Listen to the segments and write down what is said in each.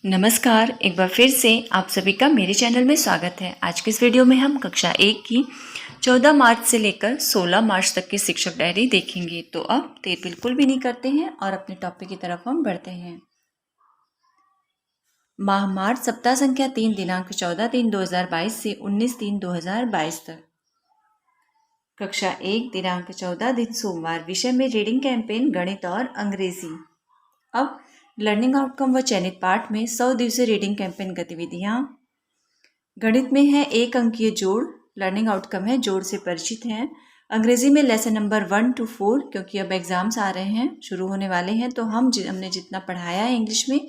नमस्कार, एक बार फिर से आप सभी का मेरे चैनल में स्वागत है। आज की इस वीडियो में हम कक्षा 1 की 14 मार्च से लेकर 16 मार्च तक की शिक्षक डायरी देखेंगे। तो अब देर बिल्कुल भी नहीं करते हैं और अपने टॉपिक की तरफ हम बढ़ते हैं। माह मार्च सप्ताह संख्या 3 दिनांक 14/3/2022 से 19/3/2022 तक। कक्षा 1 दिनांक 14 दिन सोमवार, विषय में रीडिंग कैंपेन गणित और अंग्रेजी। अब लर्निंग आउटकम व चयनित पाठ में 100 दिवसीय रीडिंग कैंपेन गतिविधियाँ। गणित में है 1 अंकीय जोड़, लर्निंग आउटकम है जोड़ से परिचित हैं। अंग्रेजी में लेसन नंबर 1 to 4, क्योंकि अब एग्जाम्स आ रहे हैं, शुरू होने वाले हैं, तो हमने जितना पढ़ाया है इंग्लिश में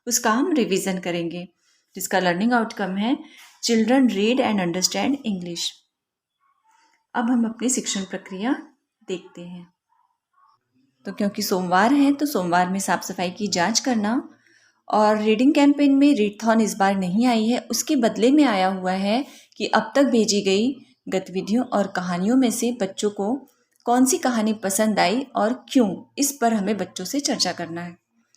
उसका हम रिवीजन करेंगे, जिसका लर्निंग आउटकम है children read and understand English. अब हम अपनी शिक्षण प्रक्रिया देखते हैं। तो क्योंकि सोमवार है तो सोमवार में साफ सफाई की जांच करना, और रीडिंग कैंपेन में रीडथॉन इस बार नहीं आई है, उसके बदले में आया हुआ है कि अब तक भेजी गई गतिविधियों और कहानियों में से बच्चों को कौन सी कहानी पसंद आई और क्यों, इस पर हमें बच्चों से चर्चा करना है।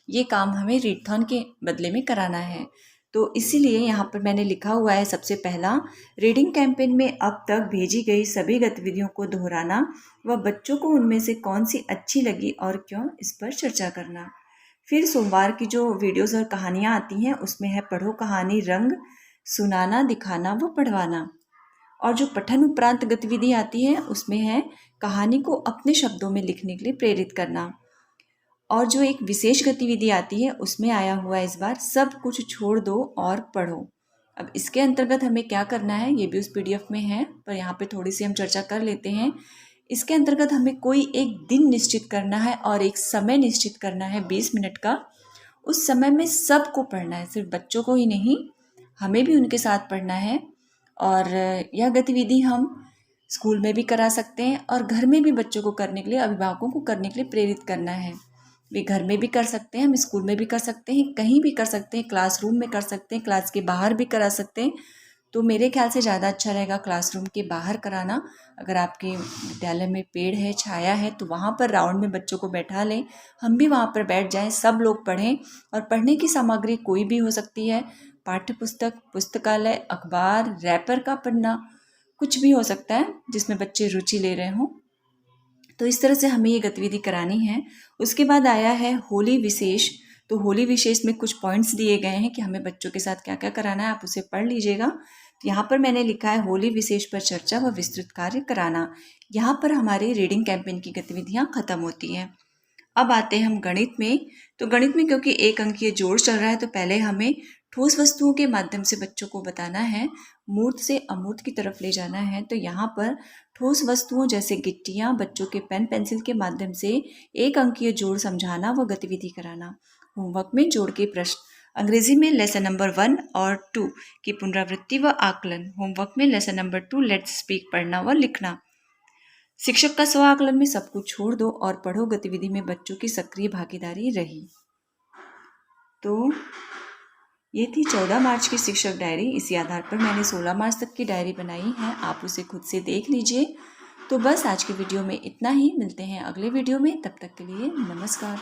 ये काम हमें रीडथॉन के बदले में कराना है। तो इसीलिए यहाँ पर मैंने लिखा हुआ है सबसे पहला, रीडिंग कैंपेन में अब तक भेजी गई सभी गतिविधियों को दोहराना व बच्चों को उनमें से कौन सी अच्छी लगी और क्यों, इस पर चर्चा करना। फिर सोमवार की जो वीडियोस और कहानियाँ आती हैं उसमें है पढ़ो कहानी, रंग, सुनाना, दिखाना व पढ़वाना। और जो पठन उपरांत गतिविधि आती है उसमें है कहानी को अपने शब्दों में लिखने के लिए प्रेरित करना। और जो एक विशेष गतिविधि आती है उसमें आया हुआ है इस बार सब कुछ छोड़ दो और पढ़ो। अब इसके अंतर्गत हमें क्या करना है, ये भी उस PDF में है, पर यहाँ पे थोड़ी सी हम चर्चा कर लेते हैं। इसके अंतर्गत हमें कोई एक दिन निश्चित करना है और एक समय निश्चित करना है 20 मिनट का। उस समय में सबको पढ़ना है, सिर्फ बच्चों को ही नहीं, हमें भी उनके साथ पढ़ना है। और यह गतिविधि हम स्कूल में भी करा सकते हैं और घर में भी बच्चों को करने के लिए, अभिभावकों को करने के लिए प्रेरित करना है। वे घर में भी कर सकते हैं, हम स्कूल में भी कर सकते हैं, कहीं भी कर सकते हैं, क्लासरूम में कर सकते हैं, क्लास के बाहर भी करा सकते हैं। तो मेरे ख्याल से ज़्यादा अच्छा रहेगा क्लासरूम के बाहर कराना। अगर आपके विद्यालय में पेड़ है, छाया है, तो वहाँ पर राउंड में बच्चों को बैठा लें, हम भी वहाँ पर बैठ जाएं, सब लोग पढ़ें। और पढ़ने की सामग्री कोई भी हो सकती है, पाठ्य पुस्तक, पुस्तकालय, अखबार, रैपर का पन्ना, कुछ भी हो सकता है जिसमें बच्चे रुचि ले रहे हों। तो इस तरह से हमें ये गतिविधि करानी है। उसके बाद आया है होली विशेष। तो होली विशेष में कुछ पॉइंट्स दिए गए हैं कि हमें बच्चों के साथ क्या क्या कराना है, आप उसे पढ़ लीजिएगा। तो यहाँ पर मैंने लिखा है होली विशेष पर चर्चा व विस्तृत कार्य कराना। यहाँ पर हमारी रीडिंग कैंपेन की गतिविधियाँ खत्म होती हैं। अब आते हैं हम गणित में। तो गणित में क्योंकि 1 अंकीय जोड़ चल रहा है तो पहले हमें ठोस वस्तुओं के माध्यम से बच्चों को बताना है, मूर्त से अमूर्त की तरफ ले जाना है। तो यहाँ पर ठोस वस्तुओं जैसे गिट्टियाँ, बच्चों के पेन पेंसिल के माध्यम से 1 अंकीय जोड़ समझाना व गतिविधि कराना। होमवर्क में जोड़ के प्रश्न, अंग्रेजी में लेसन नंबर 1 और 2 की पुनरावृत्ति व आकलन। होमवर्क में लेसन नंबर 2 लेट्स स्पीक पढ़ना व लिखना। शिक्षक का स्व आकलन में सब कुछ छोड़ दो और पढ़ो गतिविधि में बच्चों की सक्रिय भागीदारी रही। तो ये थी 14 मार्च की शिक्षक डायरी। इसी आधार पर मैंने 16 मार्च तक की डायरी बनाई है, आप उसे खुद से देख लीजिए। तो बस आज की वीडियो में इतना ही, मिलते हैं अगले वीडियो में, तब तक के लिए नमस्कार।